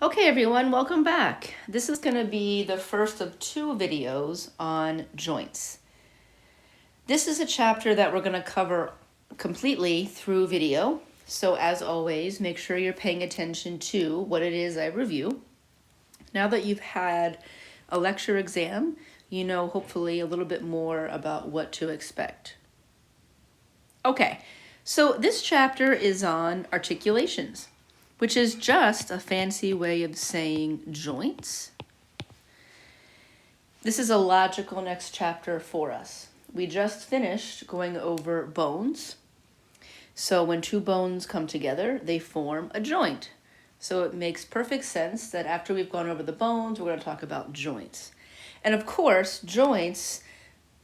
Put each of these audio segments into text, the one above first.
Okay everyone, welcome back. This is going to be the first of two videos on joints. This is a chapter that we're going to cover completely through video. So as always, make sure you're paying attention to what it is I review. Now that you've had a lecture exam, you know hopefully a little bit more about what to expect. Okay, so this chapter is on articulations, which is just a fancy way of saying joints. This is a logical next chapter for us. We just finished going over bones. So when two bones come together, they form a joint. So it makes perfect sense that after we've gone over the bones, we're going to talk about joints. And of course, joints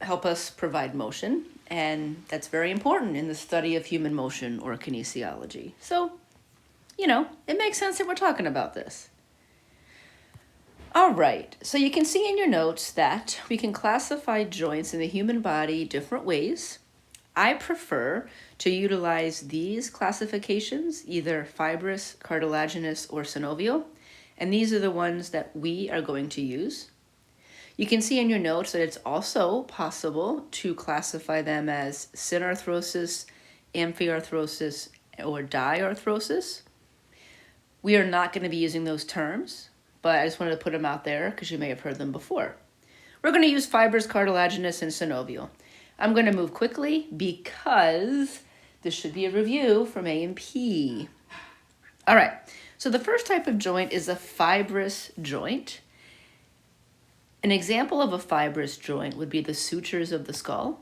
help us provide motion, and that's very important in the study of human motion or kinesiology. So, you know, it makes sense that we're talking about this. All right, so you can see in your notes that we can classify joints in the human body different ways. I prefer to utilize these classifications, either fibrous, cartilaginous, or synovial, and these are the ones that we are going to use. You can see in your notes that it's also possible to classify them as synarthrosis, amphiarthrosis, or diarthrosis. We are not going to be using those terms, but I just wanted to put them out there because you may have heard them before. We're going to use fibrous, cartilaginous, and synovial. I'm going to move quickly because this should be a review from A&P. All right, so the first type of joint is a fibrous joint. An example of a fibrous joint would be the sutures of the skull.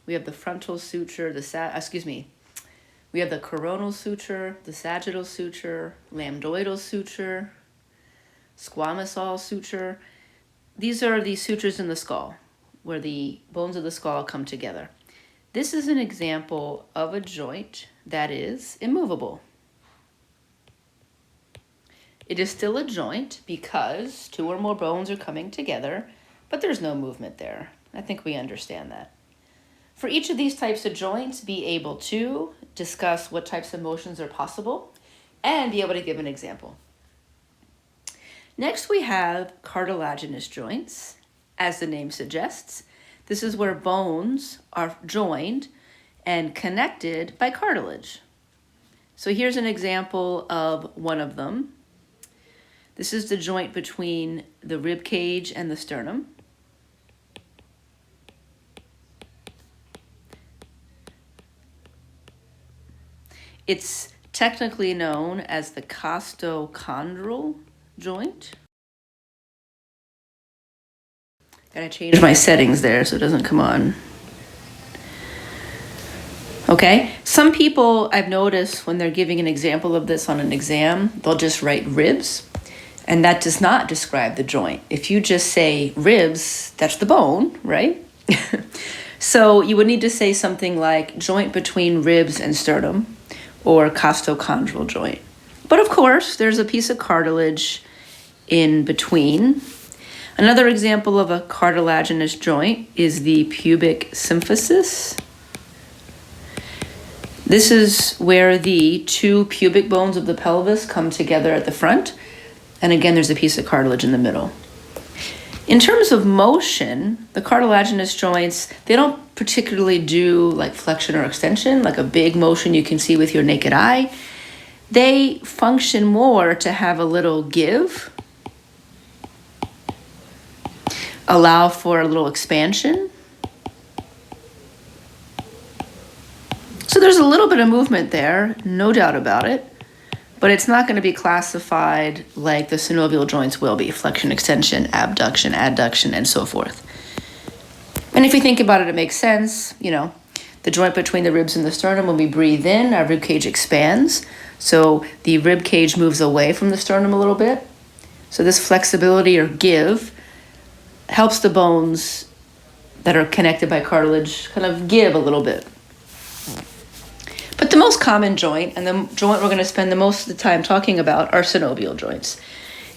We have the frontal suture, we have the coronal suture, the sagittal suture, lambdoidal suture, squamosal suture. These are the sutures in the skull, where the bones of the skull come together. This is an example of a joint that is immovable. It is still a joint because two or more bones are coming together, but there's no movement there. I think we understand that. For each of these types of joints, be able to discuss what types of motions are possible and be able to give an example. Next, we have cartilaginous joints. As the name suggests, this is where bones are joined and connected by cartilage. So here's an example of one of them. This is the joint between the rib cage and the sternum. It's technically known as the costochondral joint. Gotta change my settings there so it doesn't come on. Okay, some people I've noticed when they're giving an example of this on an exam, they'll just write ribs, and that does not describe the joint. If you just say ribs, that's the bone, right? So you would need to say something like joint between ribs and sternum, or costochondral joint. But of course, there's a piece of cartilage in between. Another example of a cartilaginous joint is the pubic symphysis. This is where the two pubic bones of the pelvis come together at the front. And again, there's a piece of cartilage in the middle. In terms of motion, the cartilaginous joints, they don't particularly do like flexion or extension, like a big motion you can see with your naked eye. They function more to have a little give, allow for a little expansion. So there's a little bit of movement there, no doubt about it, but it's not going to be classified like the synovial joints will be, flexion, extension, abduction, adduction, and so forth. And if you think about it, it makes sense. You know, the joint between the ribs and the sternum, when we breathe in, our rib cage expands. So the rib cage moves away from the sternum a little bit. So this flexibility or give helps the bones that are connected by cartilage kind of give a little bit. But the most common joint, and the joint we're going to spend the most of the time talking about, are synovial joints.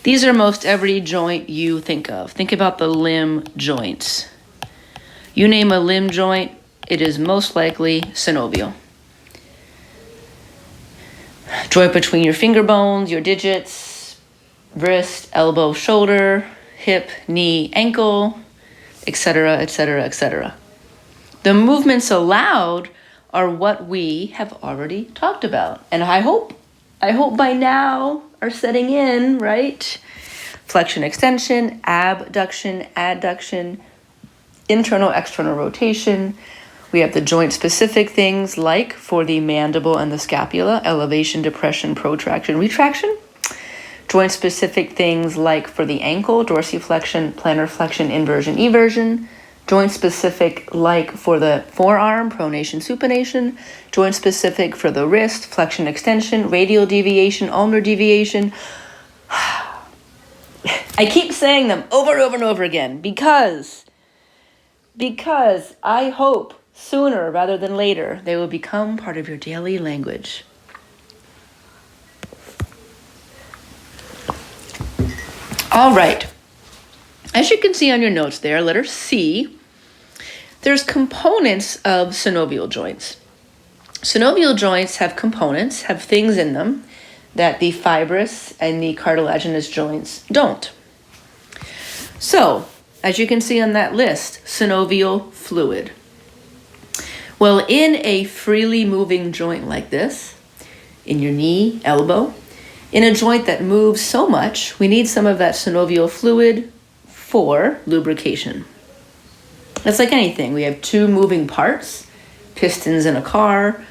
These are most every joint you think of. Think about the limb joints. You name a limb joint, it is most likely synovial. Joint between your finger bones, your digits, wrist, elbow, shoulder, hip, knee, ankle, etc., etc., etc. The movements allowed are what we have already talked about. And I hope by now are setting in, right? Flexion, extension, abduction, adduction, internal, external rotation. We have the joint-specific things like for the mandible and the scapula, elevation, depression, protraction, retraction. Joint-specific things like for the ankle, dorsiflexion, plantar flexion, inversion, eversion. Joint-specific like for the forearm, pronation, supination. Joint-specific for the wrist, flexion, extension, radial deviation, ulnar deviation. I keep saying them over and over and over again because I hope sooner rather than later they will become part of your daily language. All right. As you can see on your notes there, letter C, there's components of synovial joints. Synovial joints have components, have things in them that the fibrous and the cartilaginous joints don't. So, as you can see on that list, synovial fluid. Well, in a freely moving joint like this, in your knee, elbow, in a joint that moves so much, we need some of that synovial fluid for lubrication. It's like anything. We have two moving parts, pistons in a car,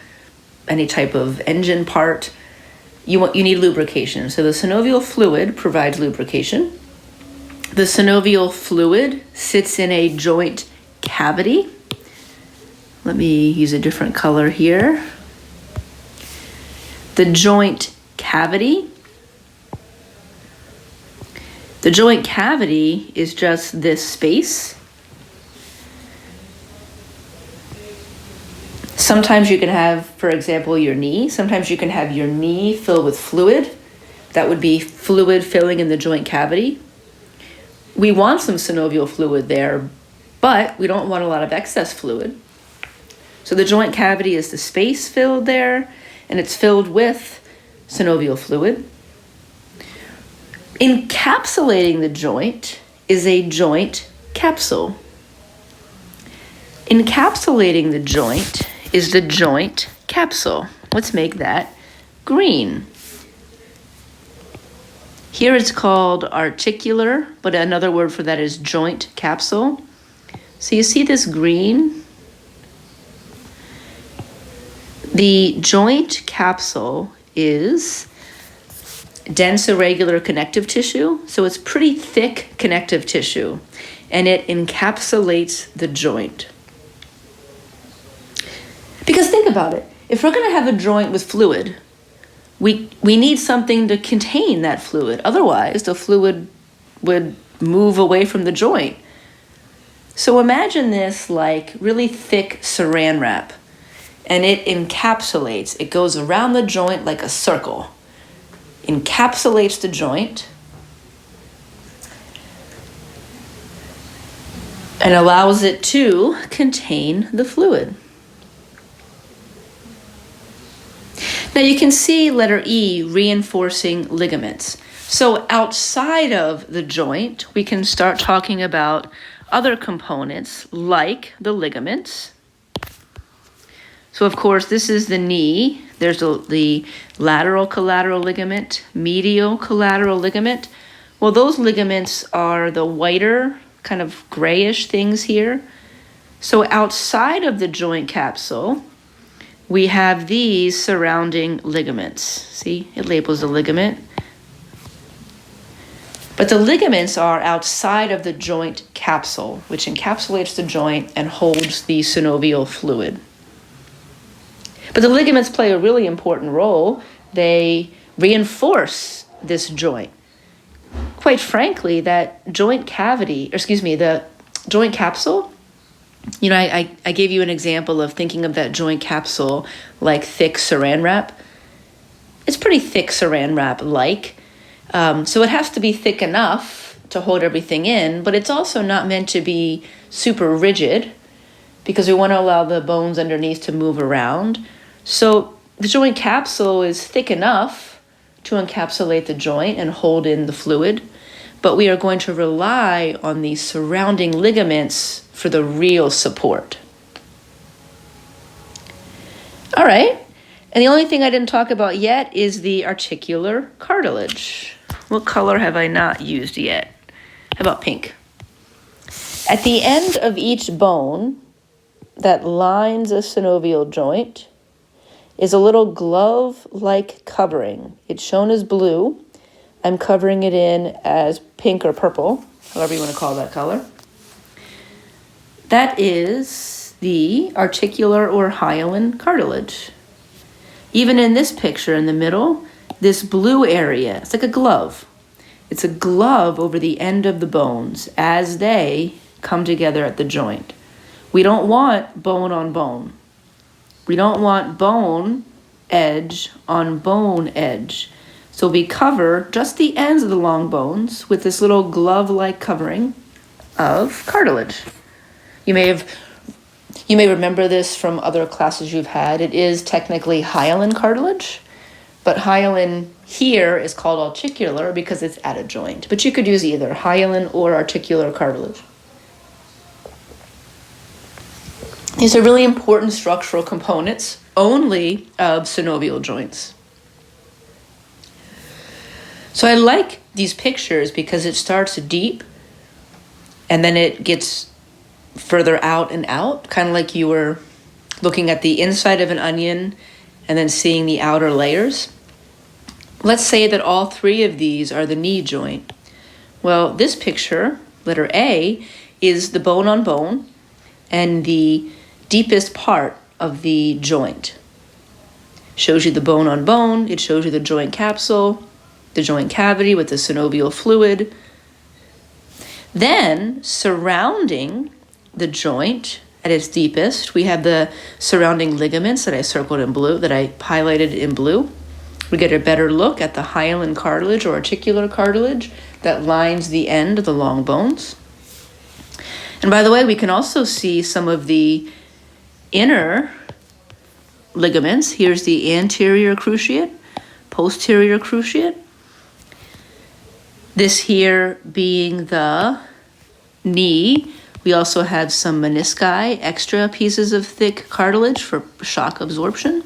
any type of engine part. You need lubrication. So the synovial fluid provides lubrication. The synovial fluid sits in a joint cavity. Let me use a different color here. The joint cavity. The joint cavity is just this space. Sometimes you can have, for example, your knee. Sometimes you can have your knee filled with fluid. That would be fluid filling in the joint cavity. We want some synovial fluid there, but we don't want a lot of excess fluid. So the joint cavity is the space filled there, and it's filled with synovial fluid. Encapsulating the joint is a joint capsule. Encapsulating the joint is the joint capsule. Let's make that green. Here it's called articular, but another word for that is joint capsule. So you see this green? The joint capsule is dense irregular connective tissue, so it's pretty thick connective tissue, and it encapsulates the joint. Because think about it, if we're going to have a joint with fluid, we need something to contain that fluid. Otherwise, the fluid would move away from the joint. So imagine this like really thick saran wrap, and it encapsulates. It goes around the joint like a circle, encapsulates the joint, and allows it to contain the fluid. Now you can see letter E, reinforcing ligaments. So outside of the joint, we can start talking about other components like the ligaments. So of course, this is the knee. There's the lateral collateral ligament, medial collateral ligament. Well, those ligaments are the whiter, kind of grayish things here. So outside of the joint capsule, we have these surrounding ligaments. See, it labels the ligament. But the ligaments are outside of the joint capsule, which encapsulates the joint and holds the synovial fluid. But the ligaments play a really important role. They reinforce this joint. Quite frankly, that joint cavity, the joint capsule, you know, I gave you an example of thinking of that joint capsule like thick saran wrap. It's pretty thick saran wrap-like. So it has to be thick enough to hold everything in, but it's also not meant to be super rigid because we want to allow the bones underneath to move around. So the joint capsule is thick enough to encapsulate the joint and hold in the fluid, but we are going to rely on the surrounding ligaments for the real support. All right, and the only thing I didn't talk about yet is the articular cartilage. What color have I not used yet? How about pink? At the end of each bone that lines a synovial joint is a little glove-like covering. It's shown as blue. I'm covering it in as pink or purple, however you want to call that color. That is the articular or hyaline cartilage. Even in this picture in the middle, this blue area, it's like a glove. It's a glove over the end of the bones as they come together at the joint. We don't want bone on bone. We don't want bone edge on bone edge. So we cover just the ends of the long bones with this little glove-like covering of cartilage. You may remember this from other classes you've had. It is technically hyaline cartilage, but hyaline here is called articular because it's at a joint. But you could use either hyaline or articular cartilage. These are really important structural components only of synovial joints. So I like these pictures because it starts deep and then it gets further out and out, kind of like you were looking at the inside of an onion and then seeing the outer layers. Let's say that all three of these are the knee joint. Well, this picture, letter A, is the bone on bone and the deepest part of the joint. Shows you the bone on bone, it shows you the joint capsule, the joint cavity with the synovial fluid. Then, surrounding the joint at its deepest, we have the surrounding ligaments that I circled in blue, that I highlighted in blue. We get a better look at the hyaline cartilage or articular cartilage that lines the end of the long bones. And by the way, we can also see some of the inner ligaments. Here's the anterior cruciate, posterior cruciate. This here being the knee. We also have some menisci, extra pieces of thick cartilage for shock absorption.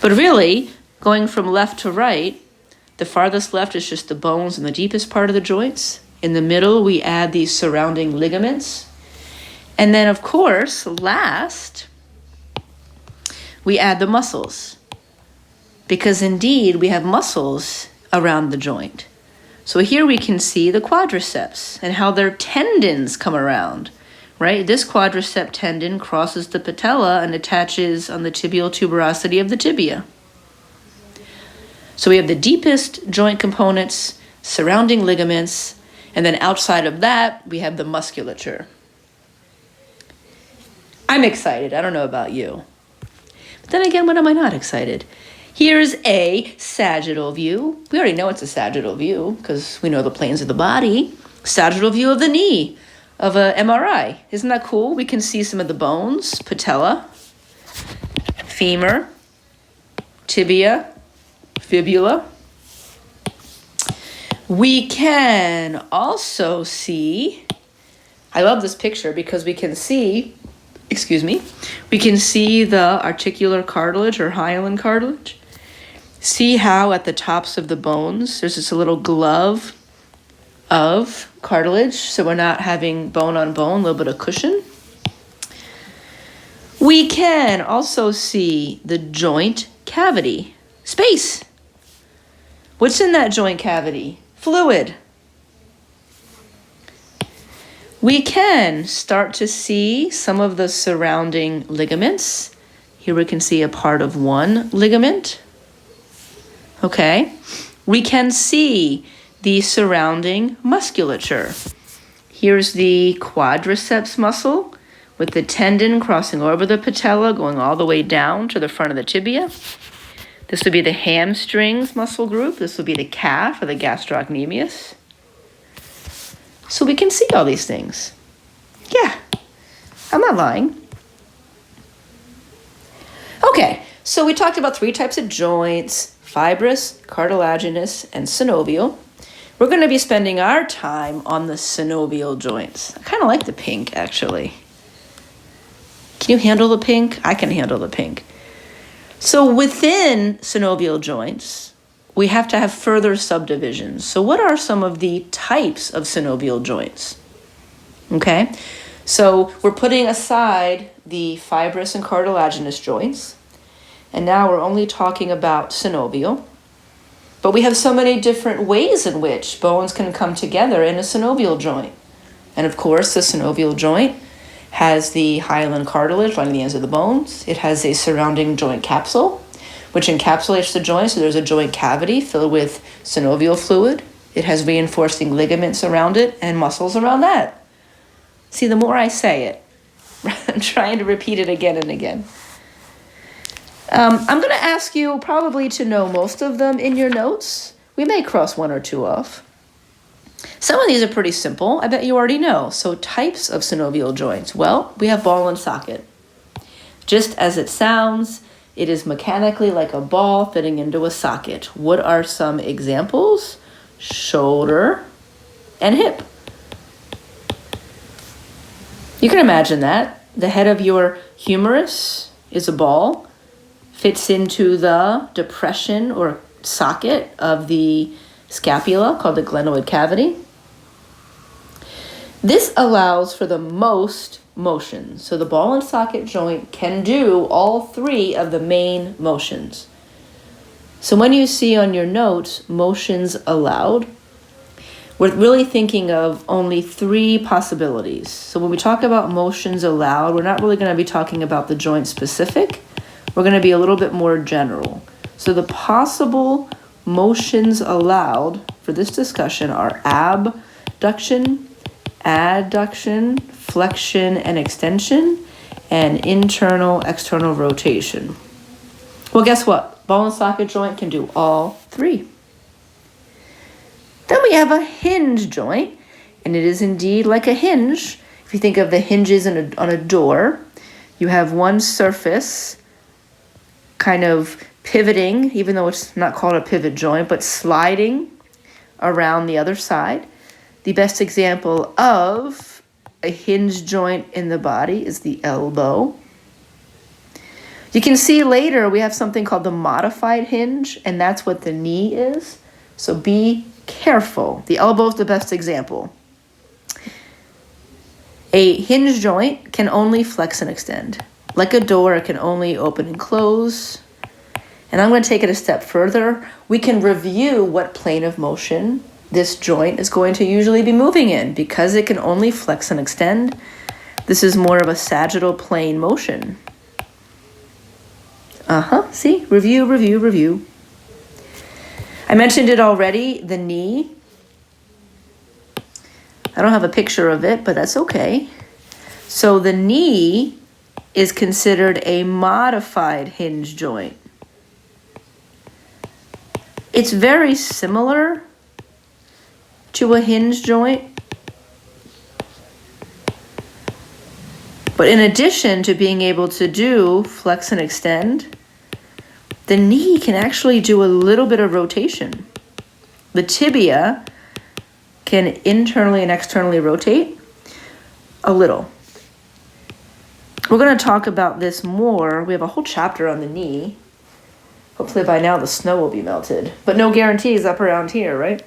But really, going from left to right, the farthest left is just the bones and the deepest part of the joints. In the middle, we add these surrounding ligaments. And then, of course, last, we add the muscles. Because indeed, we have muscles around the joint. So here we can see the quadriceps and how their tendons come around, right? This quadricep tendon crosses the patella and attaches on the tibial tuberosity of the tibia. So we have the deepest joint components, surrounding ligaments, and then outside of that, we have the musculature. I'm excited. I don't know about you. But then again, when am I not excited? Here's a sagittal view. We already know it's a sagittal view because we know the planes of the body. Sagittal view of the knee of a MRI. Isn't that cool? We can see some of the bones, patella, femur, tibia, fibula. We can also see, I love this picture because we can see, we can see the articular cartilage or hyaline cartilage. See how at the tops of the bones, there's this little glove of cartilage, so we're not having bone on bone, a little bit of cushion. We can also see the joint cavity, space. What's in that joint cavity? Fluid. We can start to see some of the surrounding ligaments. Here we can see a part of one ligament. Okay, we can see the surrounding musculature. Here's the quadriceps muscle with the tendon crossing over the patella, going all the way down to the front of the tibia. This would be the hamstrings muscle group. This would be the calf or the gastrocnemius. So we can see all these things. Yeah, I'm not lying. Okay, so we talked about 3 types of joints, fibrous, cartilaginous, and synovial. We're going to be spending our time on the synovial joints. I kind of like the pink, actually. Can you handle the pink? I can handle the pink. So within synovial joints, we have to have further subdivisions. So what are some of the types of synovial joints? Okay, so we're putting aside the fibrous and cartilaginous joints, and now we're only talking about synovial. But we have so many different ways in which bones can come together in a synovial joint. And of course, the synovial joint has the hyaline cartilage lining the ends of the bones. It has a surrounding joint capsule, which encapsulates the joint, so there's a joint cavity filled with synovial fluid. It has reinforcing ligaments around it and muscles around that. See, the more I say it, I'm trying to repeat it again and again. I'm going to ask you probably to know most of them in your notes. We may cross one or two off. Some of these are pretty simple. I bet you already know. So types of synovial joints. Well, we have ball and socket. Just as it sounds, it is mechanically like a ball fitting into a socket. What are some examples? Shoulder and hip. You can imagine that. The head of your humerus is a ball, fits into the depression or socket of the scapula called the glenoid cavity. This allows for the most motion. So the ball and socket joint can do all three of the main motions. So when you see on your notes, motions allowed, we're really thinking of only three possibilities. So when we talk about motions allowed, we're not really going to be talking about the joint specific. We're going to be a little bit more general. So the possible motions allowed for this discussion are abduction, adduction, flexion and extension, and internal, external rotation. Well, guess what? Ball and socket joint can do all three. Then we have a hinge joint, and it is indeed like a hinge. If you think of the hinges on a door, you have one surface kind of pivoting, even though it's not called a pivot joint, but sliding around the other side. The best example of a hinge joint in the body is the elbow. You can see later we have something called the modified hinge, and that's what the knee is. So be careful. The elbow is the best example. A hinge joint can only flex and extend. Like a door, it can only open and close. And I'm going to take it a step further. We can review what plane of motion this joint is going to usually be moving in. Because it can only flex and extend, this is more of a sagittal plane motion. See? Review, review, review. I mentioned it already, the knee. I don't have a picture of it, but that's okay. So the knee is considered a modified hinge joint. It's very similar to a hinge joint, but in addition to being able to do flex and extend, the knee can actually do a little bit of rotation. The tibia can internally and externally rotate a little. We're going to talk about this more. We have a whole chapter on the knee. Hopefully by now the snow will be melted, but no guarantees up around here, right?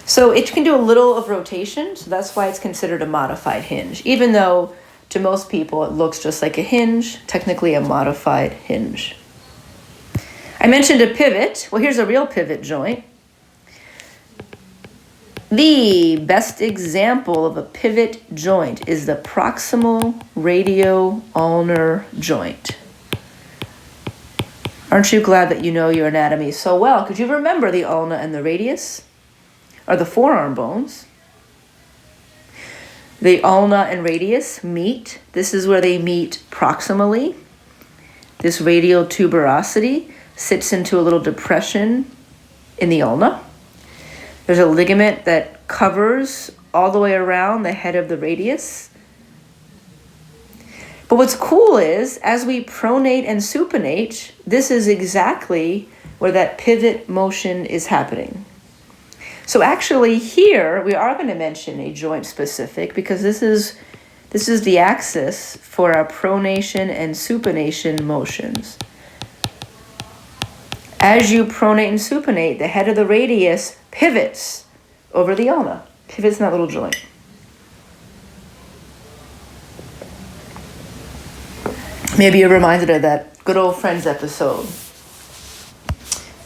So it can do a little of rotation, so that's why it's considered a modified hinge, even though to most people it looks just like a hinge, technically a modified hinge. I mentioned a pivot. Well, here's a real pivot joint. The best example of a pivot joint is the proximal radio-ulnar joint. Aren't you glad that you know your anatomy so well? Could you remember the ulna and the radius? Or the forearm bones? The ulna and radius meet. This is where they meet proximally. This radial tuberosity sits into a little depression in the ulna. There's a ligament that covers all the way around the head of the radius. But what's cool is, as we pronate and supinate, this is exactly where that pivot motion is happening. So actually here, we are going to mention a joint specific because this is the axis for our pronation and supination motions. As you pronate and supinate, the head of the radius pivots over the ulna, pivots in that little joint. Maybe you're reminded of that good old Friends episode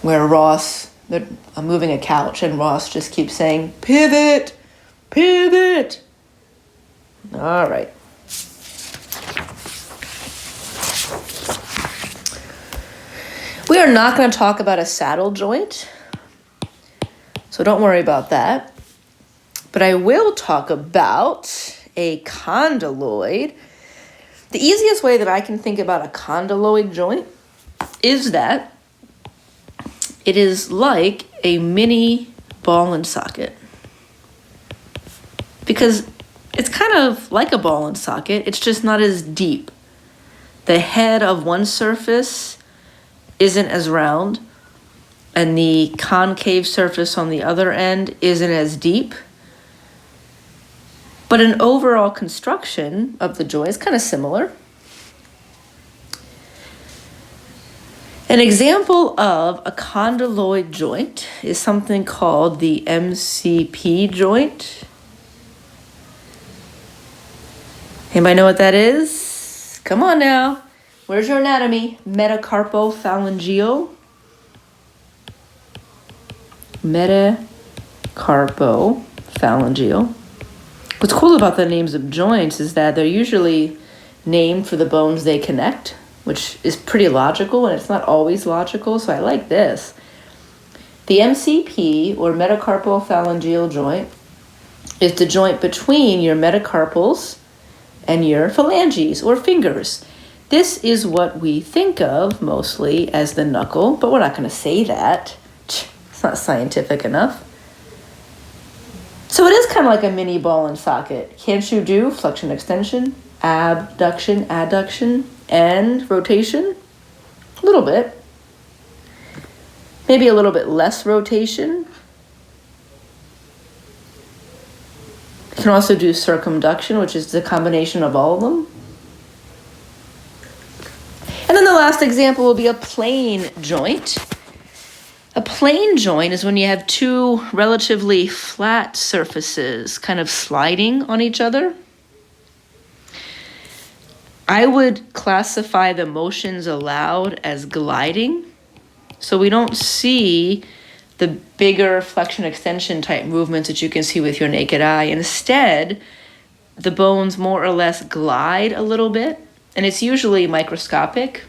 where I'm moving a couch and Ross just keeps saying, pivot, pivot. All right. We are not going to talk about a saddle joint, so don't worry about that. But I will talk about a condyloid. The easiest way that I can think about a condyloid joint is that it is like a mini ball and socket. Because it's kind of like a ball and socket, it's just not as deep. The head of one surface isn't as round, and the concave surface on the other end isn't as deep. But an overall construction of the joint is kind of similar. An example of a condyloid joint is something called the MCP joint. Anybody know what that is? Come on now. Where's your anatomy? Metacarpophalangeal. Metacarpophalangeal. What's cool about the names of joints is that they're usually named for the bones they connect, which is pretty logical, and it's not always logical, so I like this. The MCP, or metacarpophalangeal joint, is the joint between your metacarpals and your phalanges, or fingers. This is what we think of mostly as the knuckle, but we're not going to say that. It's not scientific enough. So it is kind of like a mini ball and socket. Can't you do flexion, extension, abduction, adduction, and rotation? A little bit. Maybe a little bit less rotation. You can also do circumduction, which is the combination of all of them. And then the last example will be a plane joint. A plane joint is when you have two relatively flat surfaces kind of sliding on each other. I would classify the motions allowed as gliding. So we don't see the bigger flexion extension type movements that you can see with your naked eye. Instead, the bones more or less glide a little bit, and it's usually microscopic.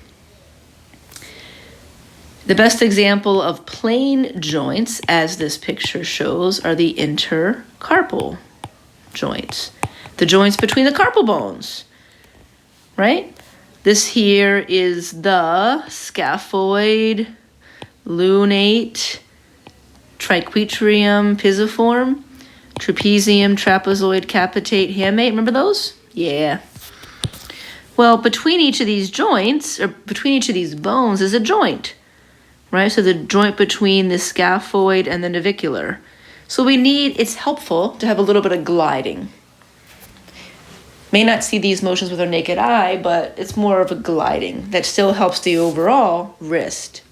The best example of plane joints, as this picture shows, are the intercarpal joints, the joints between the carpal bones, right? This here is the scaphoid, lunate, triquetrium pisiform, trapezium, trapezoid, capitate, hamate. Remember those? Yeah. Well, between each of these joints, or between each of these bones, is a joint, right? So the joint between the scaphoid and the navicular. So it's helpful to have a little bit of gliding. May not see these motions with our naked eye, but it's more of a gliding that still helps the overall wrist.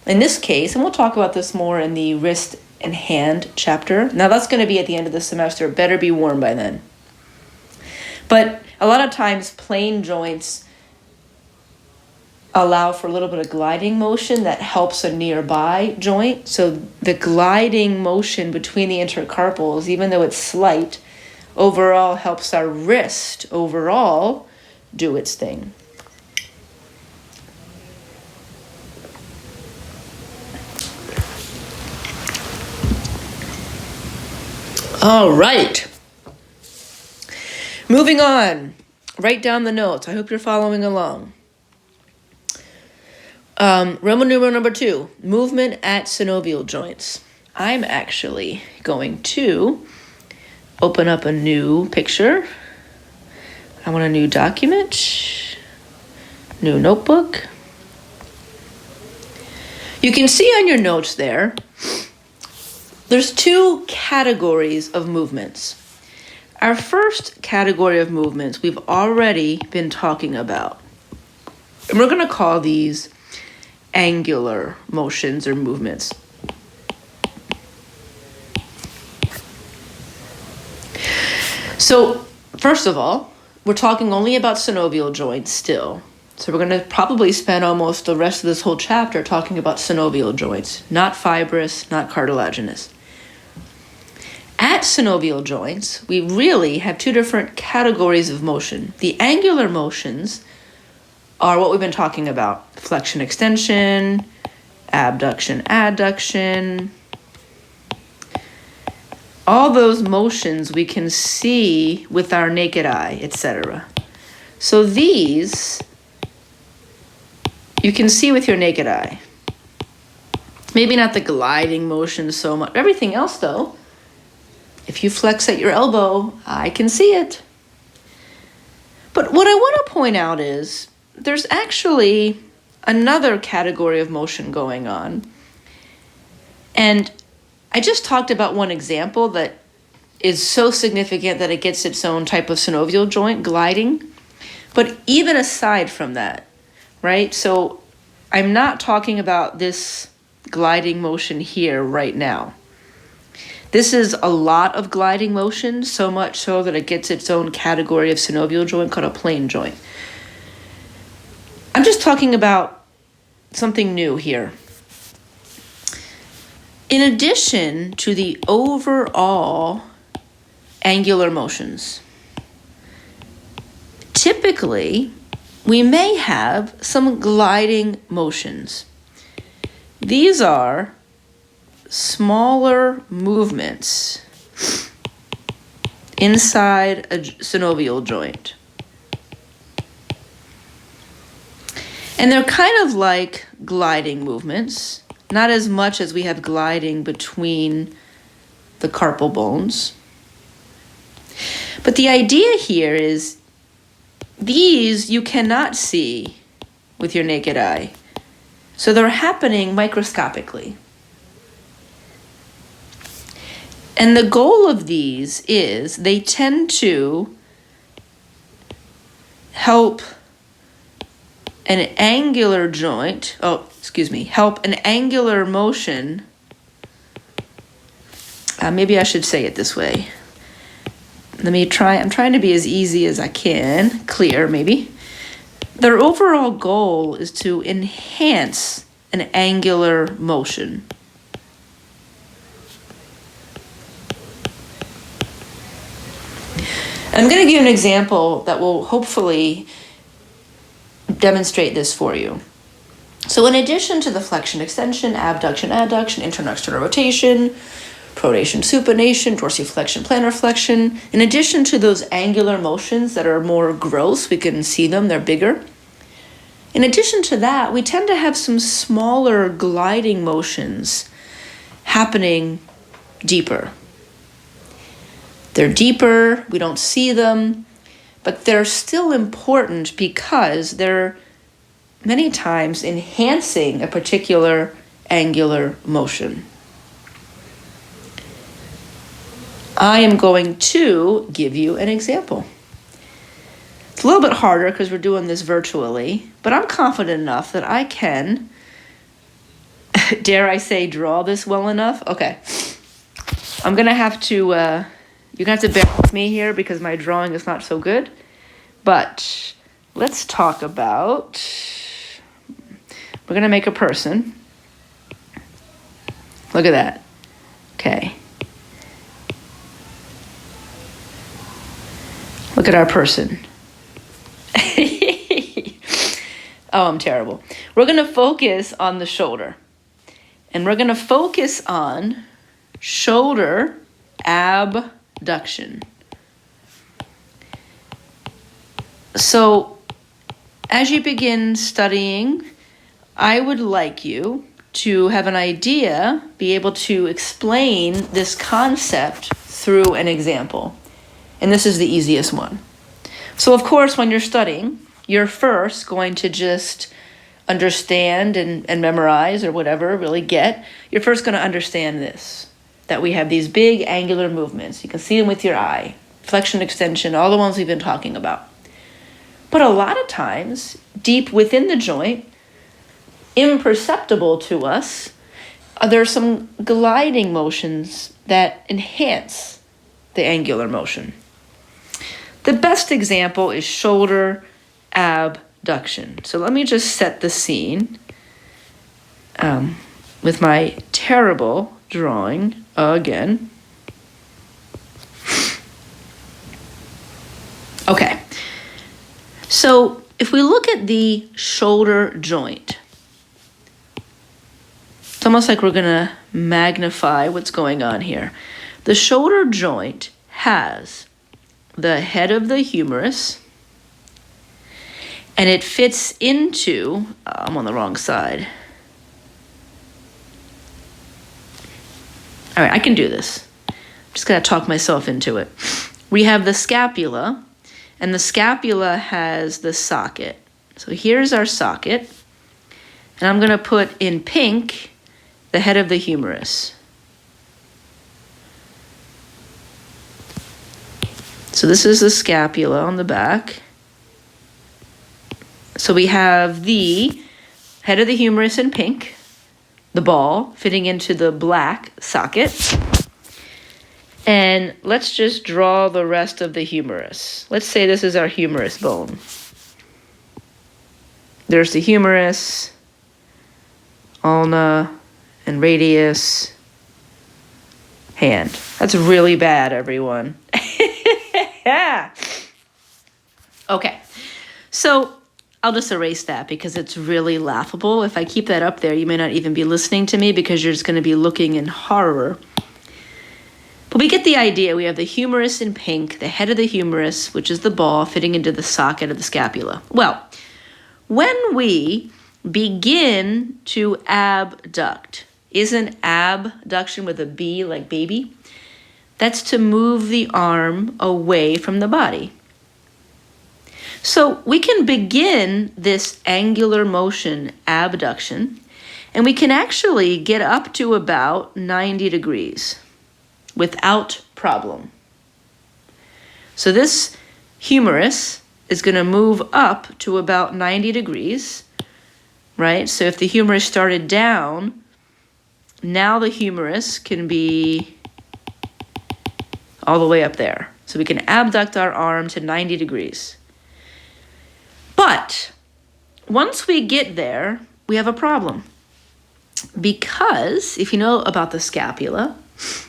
In this case, and we'll talk about this more in the wrist and hand chapter. Now that's going to be at the end of the semester. Better be warm by then. But a lot of times plane joints allow for a little bit of gliding motion that helps a nearby joint. So the gliding motion between the intercarpals, even though it's slight, overall helps our wrist overall do its thing. All right. Moving on. Write down the notes. I hope you're following along. Roman numeral number 2, movement at synovial joints. I'm actually going to open up a new picture. I want a new document, new notebook. You can see on your notes there's two categories of movements. Our first category of movements we've already been talking about. And we're going to call these angular motions or movements. So, first of all, we're talking only about synovial joints still. So we're going to probably spend almost the rest of this whole chapter talking about synovial joints, not fibrous, not cartilaginous. At synovial joints, we really have two different categories of motion. The angular motions are what we've been talking about: flexion, extension, abduction, adduction. All those motions we can see with our naked eye, etc. So these you can see with your naked eye. Maybe not the gliding motion so much. Everything else though, if you flex at your elbow, I can see it. But what I want to point out is there's actually another category of motion going on. And I just talked about one example that is so significant that it gets its own type of synovial joint, gliding. But even aside from that, right? So I'm not talking about this gliding motion here right now. This is a lot of gliding motion, so much so that it gets its own category of synovial joint called a plane joint. I'm just talking about something new here. In addition to the overall angular motions, typically we may have some gliding motions. These are smaller movements inside a synovial joint. And they're kind of like gliding movements, not as much as we have gliding between the carpal bones. But the idea here is these you cannot see with your naked eye. So they're happening microscopically. And the goal of these is they tend to help an angular joint, help an angular motion. Maybe I should say it this way. I'm trying to be as easy as I can, clear maybe. Their overall goal is to enhance an angular motion. I'm going to give you an example that will hopefully demonstrate this for you. So in addition to the flexion, extension, abduction, adduction, internal, external rotation, pronation, supination, dorsiflexion, plantar flexion, in addition to those angular motions that are more gross, we can see them, they're bigger. In addition to that, we tend to have some smaller gliding motions happening deeper. They're deeper, we don't see them, but they're still important because they're many times enhancing a particular angular motion. I am going to give you an example. It's a little bit harder because we're doing this virtually, but I'm confident enough that I can, dare I say, draw this well enough? Okay. I'm going to have to, you're going to have to bear with me here because my drawing is not so good. But let's talk about, we're going to make a person. Look at that. Okay. Look at our person. Oh, I'm terrible. We're going to focus on the shoulder. And we're going to focus on shoulder abduction. So, as you begin studying, I would like you to have an idea, be able to explain this concept through an example. And this is the easiest one. So of course, when you're studying, you're first going to just understand and memorize or whatever, really get. You're first going to understand this, that we have these big angular movements. You can see them with your eye, flexion, extension, all the ones we've been talking about. But a lot of times, deep within the joint, imperceptible to us, there are some gliding motions that enhance the angular motion. The best example is shoulder abduction. So let me just set the scene with my terrible drawing again. Okay, so if we look at the shoulder joint, it's almost like we're going to magnify what's going on here. The shoulder joint has the head of the humerus, and it fits into, I'm on the wrong side. All right, I can do this. I'm just going to talk myself into it. We have the scapula, and the scapula has the socket. So here's our socket, and I'm going to put in pink the head of the humerus. So this is the scapula on the back. So we have the head of the humerus in pink, the ball fitting into the black socket. And let's just draw the rest of the humerus. Let's say this is our humerus bone. There's the humerus, ulna, and radius, hand. That's really bad, everyone. Yeah. Okay, so I'll just erase that because it's really laughable. If I keep that up there, you may not even be listening to me because you're just going to be looking in horror. But we get the idea. We have the humerus in pink, the head of the humerus, which is the ball fitting into the socket of the scapula. Well, when we begin to abduct, isn't abduction with a B like baby? That's to move the arm away from the body. So we can begin this angular motion, abduction, and we can actually get up to about 90 degrees without problem. So this humerus is going to move up to about 90 degrees, right? So if the humerus started down, now the humerus can be all the way up there. So we can abduct our arm to 90 degrees. But once we get there, we have a problem. Because if you know about the scapula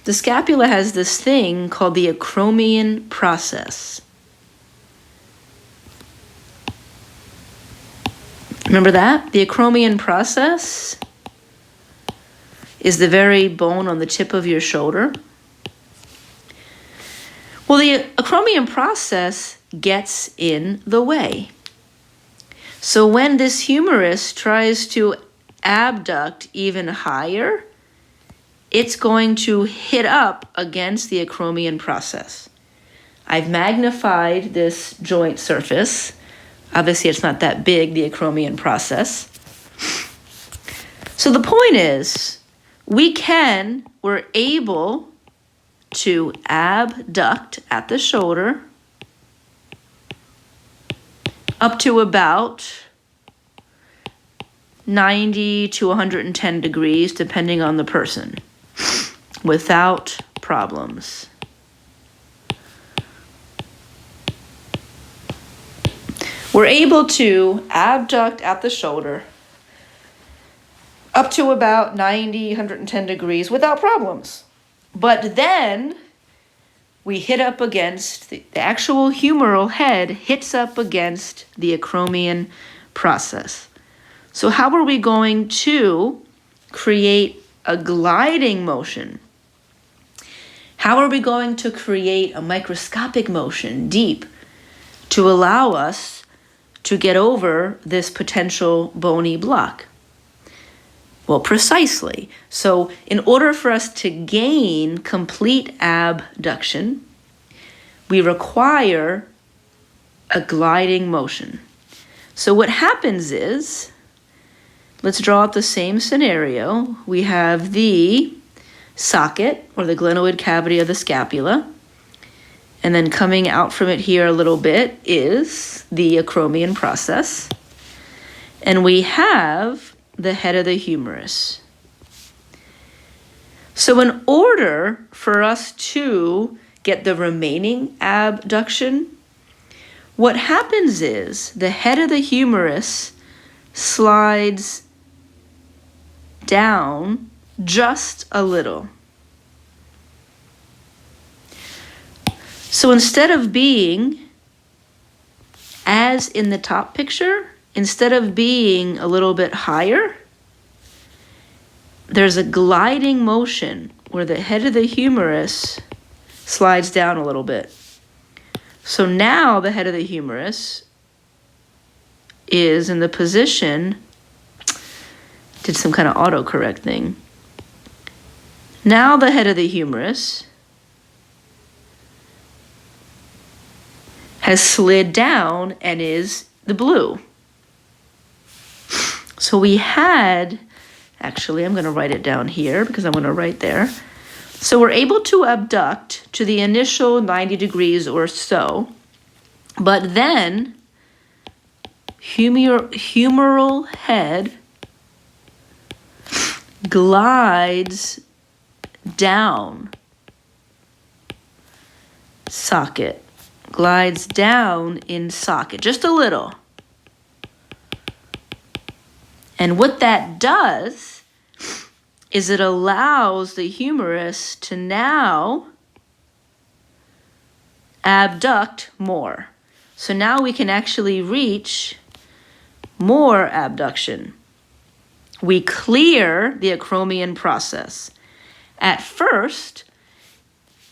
has this thing called the acromion process. Remember that? The acromion process is the very bone on the tip of your shoulder. Well, the acromion process gets in the way. So when this humerus tries to abduct even higher, it's going to hit up against the acromion process. I've magnified this joint surface. Obviously, it's not that big, the acromion process. So the point is, we're able to abduct at the shoulder up to about 90 to 110 degrees, depending on the person, without problems. We're able to abduct at the shoulder up to about 90, 110 degrees without problems. But then we hit up against, the actual humeral head hits up against the acromion process. So how are we going to create a gliding motion? How are we going to create a microscopic motion deep to allow us to get over this potential bony block? Well, precisely. So in order for us to gain complete abduction, we require a gliding motion. So what happens is, let's draw out the same scenario. We have the socket, or the glenoid cavity of the scapula, and then coming out from it here a little bit is the acromion process. And we have the head of the humerus. So in order for us to get the remaining abduction, what happens is the head of the humerus slides down just a little. So instead of being, as in the top picture, instead of being a little bit higher, there's a gliding motion where the head of the humerus slides down a little bit. So now the head of the humerus is in the position, did some kind of autocorrect thing. Now the head of the humerus has slid down and is the blue. So we had, actually I'm going to write it down here because I'm going to write there. So we're able to abduct to the initial 90 degrees or so, but then humeral head glides down, socket, glides down in socket, just a little. And what that does is it allows the humerus to now abduct more. So now we can actually reach more abduction. We clear the acromion process. At first,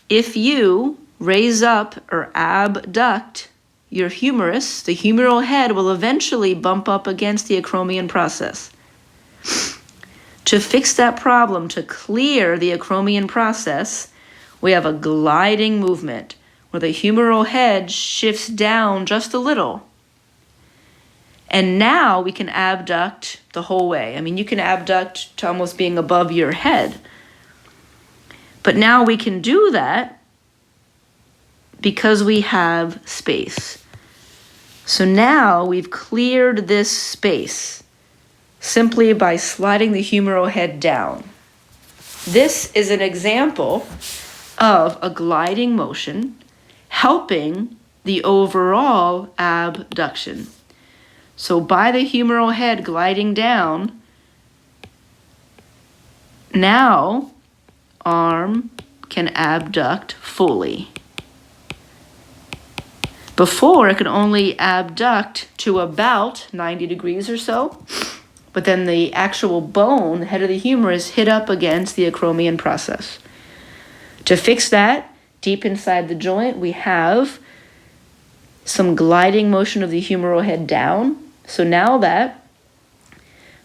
if you raise up or abduct your humerus, the humeral head will eventually bump up against the acromion process. To fix that problem, to clear the acromion process, we have a gliding movement where the humeral head shifts down just a little. And now we can abduct the whole way. I mean, you can abduct to almost being above your head. But now we can do that because we have space. So now we've cleared this space simply by sliding the humeral head down. This is an example of a gliding motion helping the overall abduction. So by the humeral head gliding down, now arm can abduct fully. Before, it could only abduct to about 90 degrees or so, but then the actual bone, the head of the humerus, hit up against the acromion process. To fix that, deep inside the joint, we have some gliding motion of the humeral head down. So now that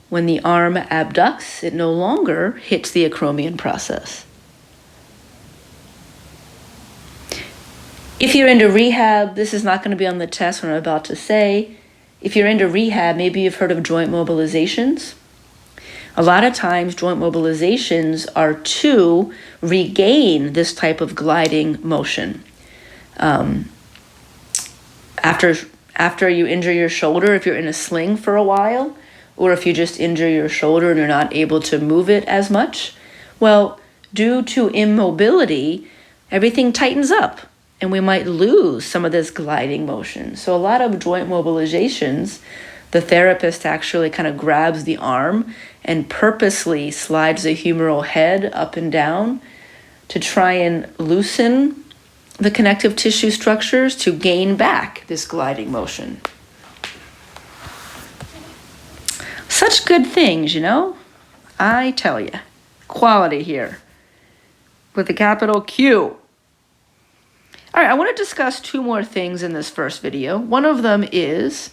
when the arm abducts, it no longer hits the acromion process. If you're into rehab, this is not going to be on the test what I'm about to say. If you're into rehab, maybe you've heard of joint mobilizations. A lot of times joint mobilizations are to regain this type of gliding motion. After you injure your shoulder, if you're in a sling for a while, or if you just injure your shoulder and you're not able to move it as much, well, due to immobility, everything tightens up and we might lose some of this gliding motion. So a lot of joint mobilizations, the therapist actually kind of grabs the arm and purposely slides the humeral head up and down to try and loosen the connective tissue structures to gain back this gliding motion. Such good things, you know? I tell you, quality here with a capital Q. All right, I want to discuss two more things in this first video. One of them is,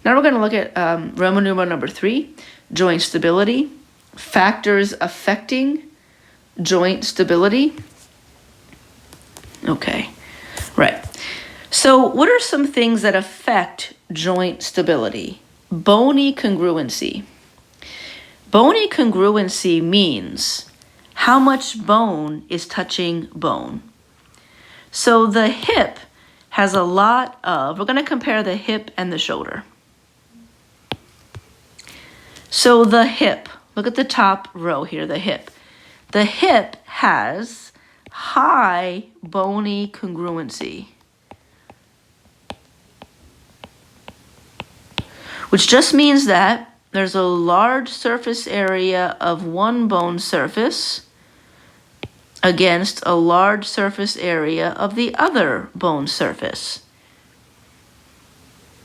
now we're going to look at Roman numeral number 3, joint stability, factors affecting joint stability. Okay, right. So what are some things that affect joint stability? Bony congruency. Bony congruency means how much bone is touching bone. So the hip has a lot of, we're going to compare the hip and the shoulder. So the hip, look at the top row here, the hip. The hip has high bony congruency, which just means that there's a large surface area of one bone surface against a large surface area of the other bone surface.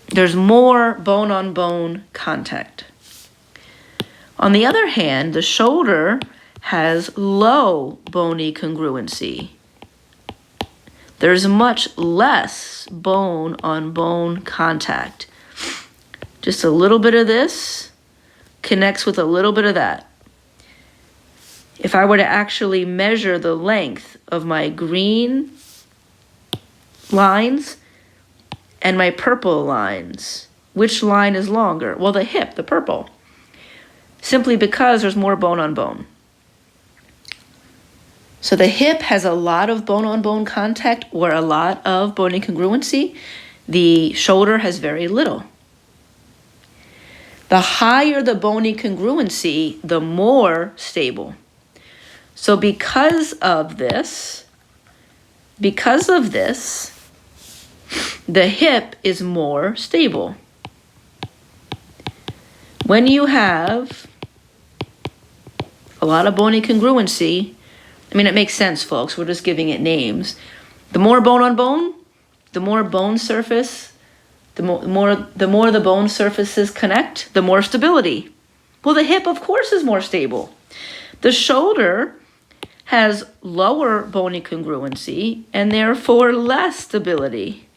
There's more bone-on-bone contact. On the other hand, the shoulder has low bony congruency. There's much less bone-on-bone contact. Just a little bit of this connects with a little bit of that. If I were to actually measure the length of my green lines and my purple lines, which line is longer? Well, the hip, the purple, simply because there's more bone on bone. So the hip has a lot of bone-on-bone contact or a lot of bony congruency. The shoulder has very little. The higher the bony congruency, the more stable. So because of this, the hip is more stable. When you have a lot of bony congruency, I mean, it makes sense, folks. We're just giving it names. The more bone on bone, the more bone surface, the more the bone surfaces connect, the more stability. Well, the hip, of course, is more stable. The shoulder has lower bony congruency and therefore less stability.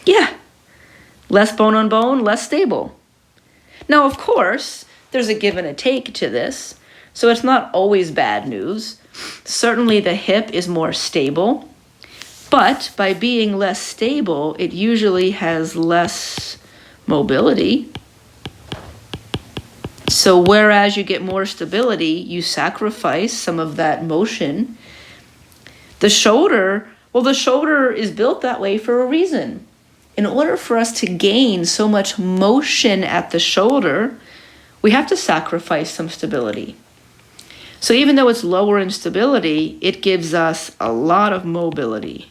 Yeah, less bone on bone, less stable. Now, of course, there's a give and a take to this, so it's not always bad news. Certainly the hip is more stable, but by being less stable, it usually has less mobility. So whereas you get more stability, you sacrifice some of that motion. The shoulder, well, the shoulder is built that way for a reason. In order for us to gain so much motion at the shoulder, we have to sacrifice some stability. So even though it's lower in stability, it gives us a lot of mobility.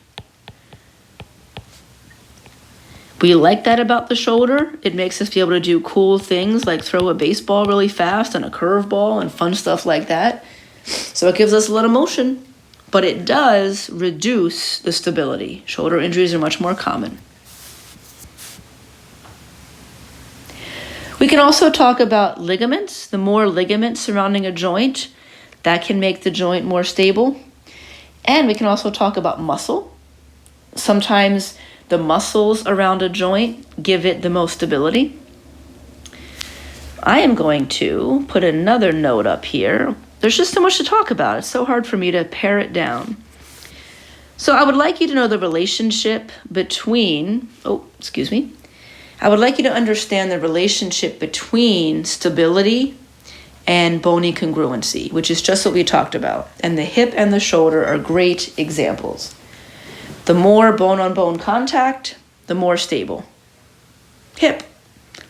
We like that about the shoulder. It makes us be able to do cool things like throw a baseball really fast and a curveball and fun stuff like that. So it gives us a lot of motion, but it does reduce the stability. Shoulder injuries are much more common. We can also talk about ligaments. The more ligaments surrounding a joint, that can make the joint more stable. And we can also talk about muscle. Sometimes the muscles around a joint give it the most stability. I am going to put another note up here. There's just so much to talk about. It's so hard for me to pare it down. So I would like you to know the relationship between, I would like you to understand the relationship between stability and bony congruency, which is just what we talked about. And the hip and the shoulder are great examples. The more bone-on-bone contact, the more stable. Hip.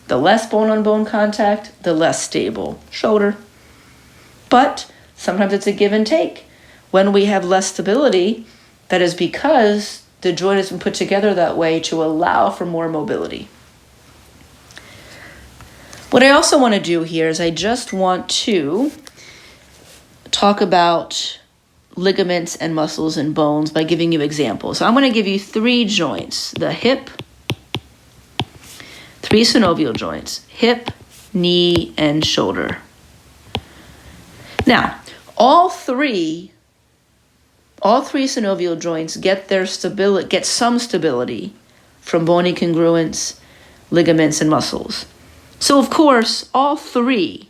The less bone-on-bone contact, the less stable. Shoulder. But sometimes it's a give and take. When we have less stability, that is because the joint has been put together that way to allow for more mobility. What I also want to do here is I just want to talk about ligaments and muscles and bones by giving you examples. So I'm going to give you 3 joints: the hip, 3 synovial joints: hip, knee, and shoulder. Now, all three synovial joints get some stability from bony congruence, ligaments, and muscles. So of course, all three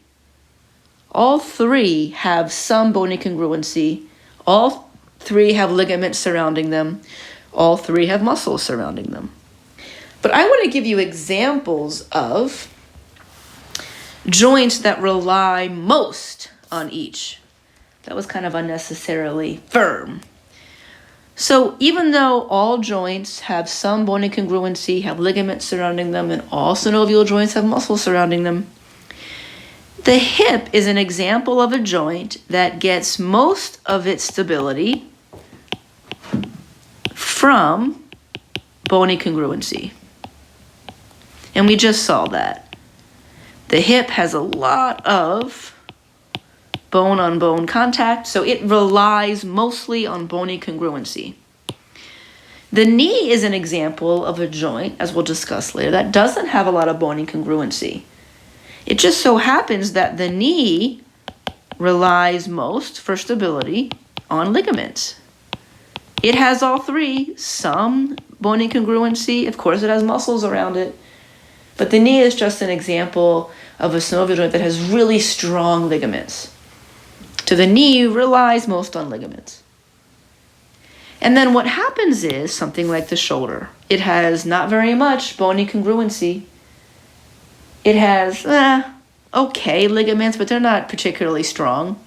have some bony congruency. All 3 have ligaments surrounding them. All 3 have muscles surrounding them. But I want to give you examples of joints that rely most on each. That was kind of unnecessarily firm. So even though all joints have some bony congruency, have ligaments surrounding them, and all synovial joints have muscles surrounding them, the hip is an example of a joint that gets most of its stability from bony congruency. And we just saw that. The hip has a lot of bone-on-bone contact, so it relies mostly on bony congruency. The knee is an example of a joint, as we'll discuss later, that doesn't have a lot of bony congruency. It just so happens that the knee relies most for stability on ligaments. It has all 3, some bony congruency, of course it has muscles around it, but the knee is just an example of a synovial joint that has really strong ligaments. So the knee relies most on ligaments. And then what happens is something like the shoulder. It has not very much bony congruency. It has, okay, ligaments, but they're not particularly strong.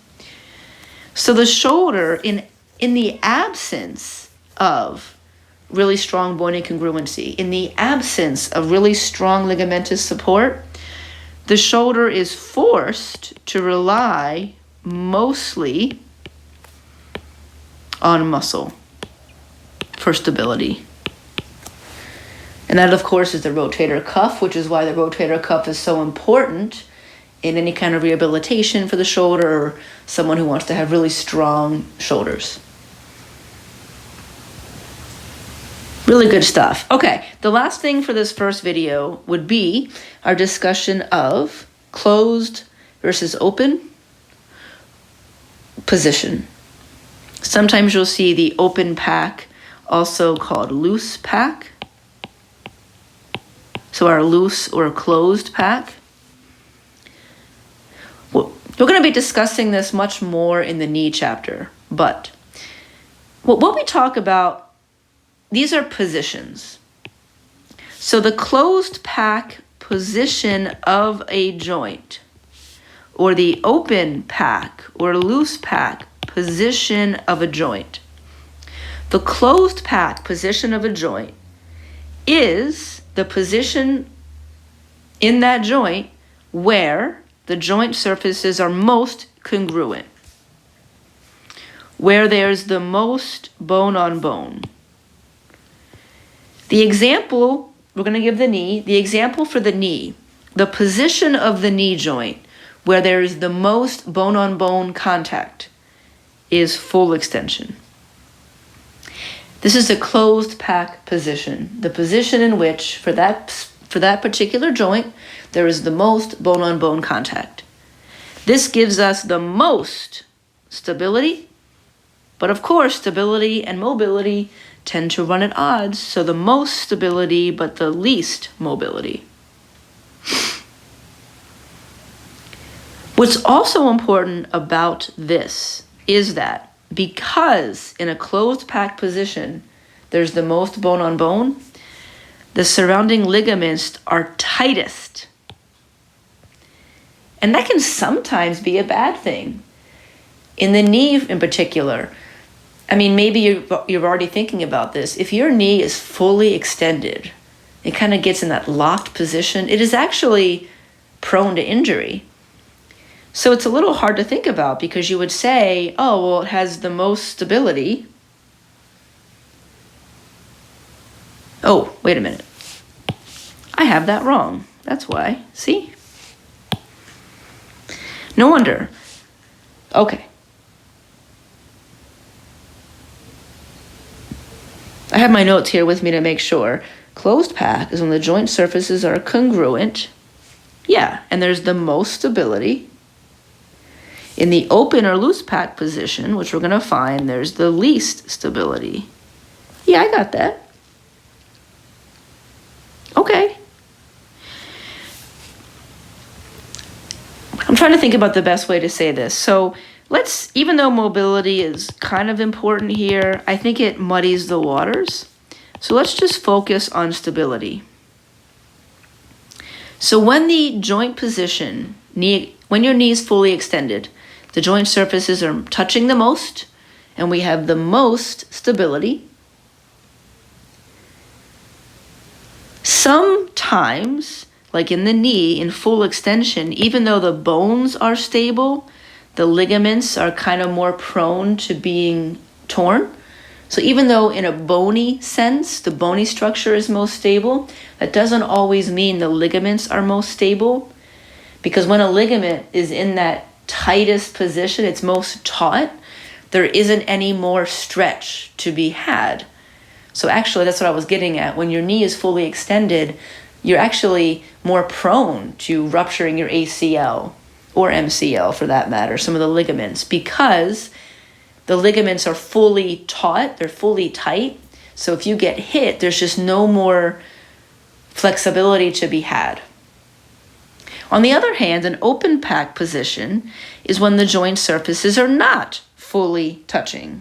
So the shoulder, in the absence of really strong bony congruency, in the absence of really strong ligamentous support, the shoulder is forced to rely mostly on muscle for stability. And that, of course, is the rotator cuff, which is why the rotator cuff is so important in any kind of rehabilitation for the shoulder or someone who wants to have really strong shoulders. Really good stuff. Okay, the last thing for this first video would be our discussion of closed versus open position. Sometimes you'll see the open pack also called loose pack. So our loose or closed pack. We're going to be discussing this much more in the knee chapter, but what we talk about, these are positions. So the closed pack position of a joint, or the open pack or loose pack position of a joint. The closed pack position of a joint is the position in that joint where the joint surfaces are most congruent, where there's the most bone on bone. The example, we're going to give the knee, the example for the knee, the position of the knee joint where there is the most bone-on-bone contact is full extension. This is a closed pack position, the position in which, for that particular joint, there is the most bone-on-bone contact. This gives us the most stability, but of course, stability and mobility tend to run at odds, so the most stability, but the least mobility. What's also important about this is that because in a closed pack position, there's the most bone on bone, the surrounding ligaments are tightest. And that can sometimes be a bad thing. In the knee in particular, I mean, maybe you're already thinking about this. If your knee is fully extended, it kind of gets in that locked position, it is actually prone to injury. So it's a little hard to think about because you would say, oh, well, it has the most stability. Oh, wait a minute. I have that wrong. That's why. See? No wonder. Okay. I have my notes here with me to make sure. Closed pack is when the joint surfaces are congruent. Yeah, and there's the most stability. In the open or loose pack position, which we're going to find, there's the least stability. Yeah, I got that. Okay. I'm trying to think about the best way to say this. So Even though mobility is kind of important here, I think it muddies the waters. So let's just focus on stability. So when the joint position, when your knee is fully extended, the joint surfaces are touching the most, and we have the most stability. Sometimes, like in the knee, in full extension, even though the bones are stable, the ligaments are kind of more prone to being torn. So even though in a bony sense, the bony structure is most stable, that doesn't always mean the ligaments are most stable. Because when a ligament is in that tightest position, it's most taut, there isn't any more stretch to be had. So actually, that's what I was getting at. When your knee is fully extended, you're actually more prone to rupturing your ACL or MCL for that matter, some of the ligaments, because the ligaments are fully taut, they're fully tight. So if you get hit, there's just no more flexibility to be had. On the other hand, an open pack position is when the joint surfaces are not fully touching.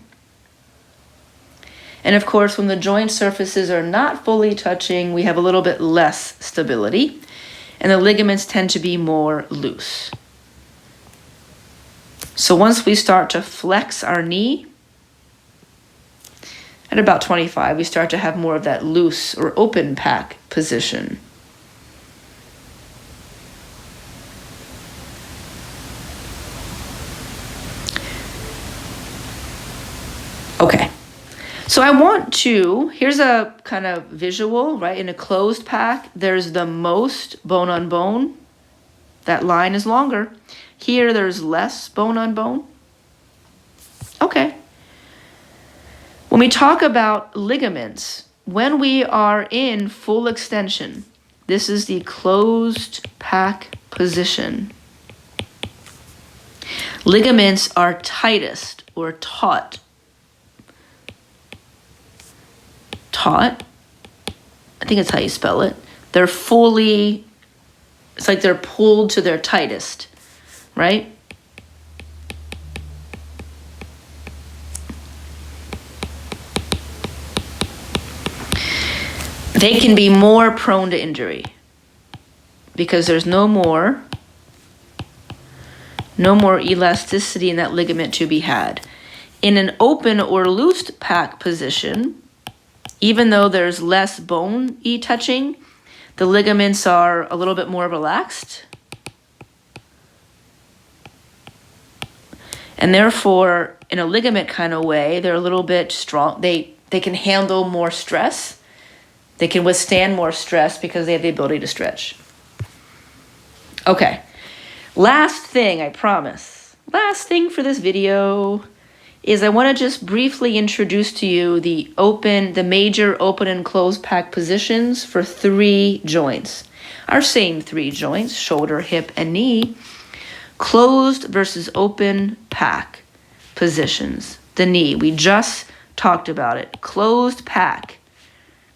And of course, when the joint surfaces are not fully touching, we have a little bit less stability, and the ligaments tend to be more loose. So once we start to flex our knee, at about 25, we start to have more of that loose or open pack position. Okay, so I want to, here's a kind of visual, right? In a closed pack, there's the most bone on bone. That line is longer. Here, there's less bone on bone. Okay. When we talk about ligaments, when we are in full extension, this is the closed pack position. Ligaments are tightest or taut. Taut, I think that's how you spell it. They're fully, it's like they're pulled to their tightest, right? They can be more prone to injury because there's no more elasticity in that ligament to be had. In an open or loose pack position, even though there's less bone-y touching, the ligaments are a little bit more relaxed. And therefore, in a ligament kind of way, they're a little bit strong. They can handle more stress. They can withstand more stress because they have the ability to stretch. Okay, last thing, I promise. Last thing for this video is I want to just briefly introduce to you the major open and closed pack positions for 3 joints. Our same 3 joints, shoulder, hip, and knee. Closed versus open pack positions. The knee, we just talked about it. Closed pack.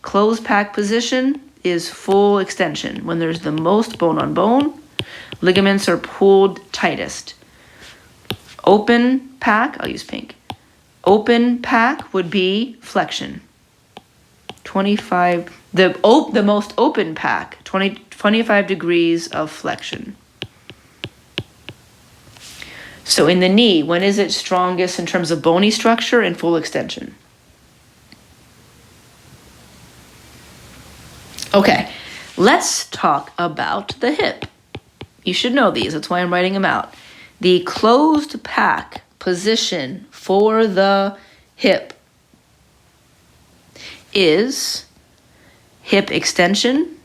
Closed pack position is full extension. When there's the most bone on bone, ligaments are pulled tightest. Open pack, I'll use pink. Open pack would be flexion. 25, the most open pack, 25 degrees of flexion. So in the knee, when is it strongest in terms of bony structure and full extension? Okay, let's talk about the hip. You should know these, that's why I'm writing them out. The closed pack position for the hip is hip extension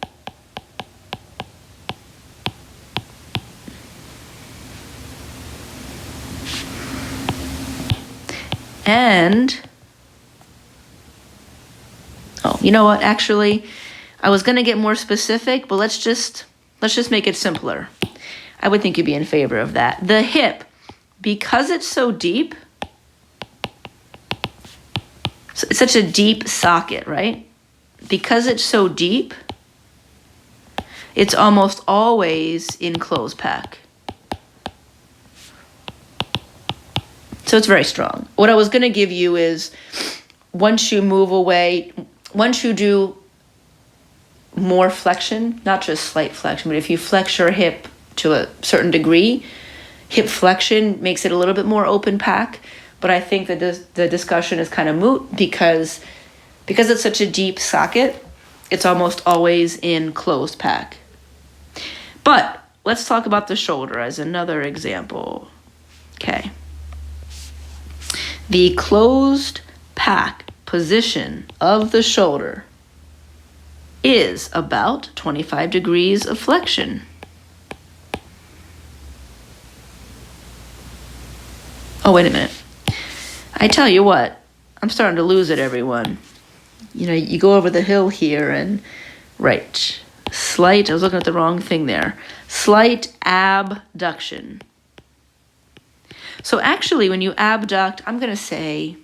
and, oh, you know what, actually, I was going to get more specific, but let's just make it simpler. I would think you'd be in favor of that. The hip, because it's so deep, so it's such a deep socket, right? Because it's so deep, it's almost always in closed pack. So it's very strong. What I was going to give you is once you move away, once you do more flexion, not just slight flexion, but if you flex your hip to a certain degree, hip flexion makes it a little bit more open pack. But I think that the discussion is kind of moot because it's such a deep socket, it's almost always in closed pack. But let's talk about the shoulder as another example. Okay. The closed pack position of the shoulder is about 25 degrees of flexion. Oh, wait a minute. I tell you what, I'm starting to lose it, everyone. You know, you go over the hill here and, right, slight, I was looking at the wrong thing there. Slight abduction. So actually, when you abduct, I'm going to say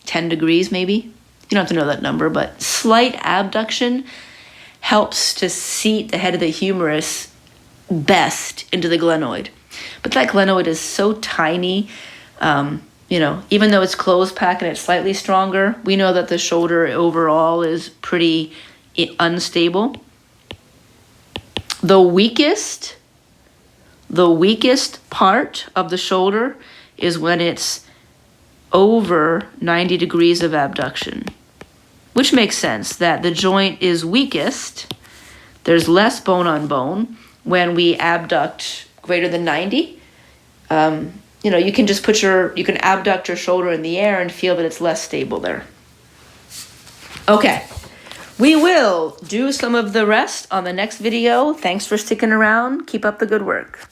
10 degrees maybe. You don't have to know that number, but slight abduction helps to seat the head of the humerus best into the glenoid. But that glenoid is so tiny, you know, even though it's closed pack and it's slightly stronger, we know that the shoulder overall is pretty unstable. The weakest part of the shoulder is when it's over 90 degrees of abduction, which makes sense that the joint is weakest. There's less bone on bone when we abduct greater than 90. You know, you can just you can abduct your shoulder in the air and feel that it's less stable there. Okay, we will do some of the rest on the next video. Thanks for sticking around. Keep up the good work.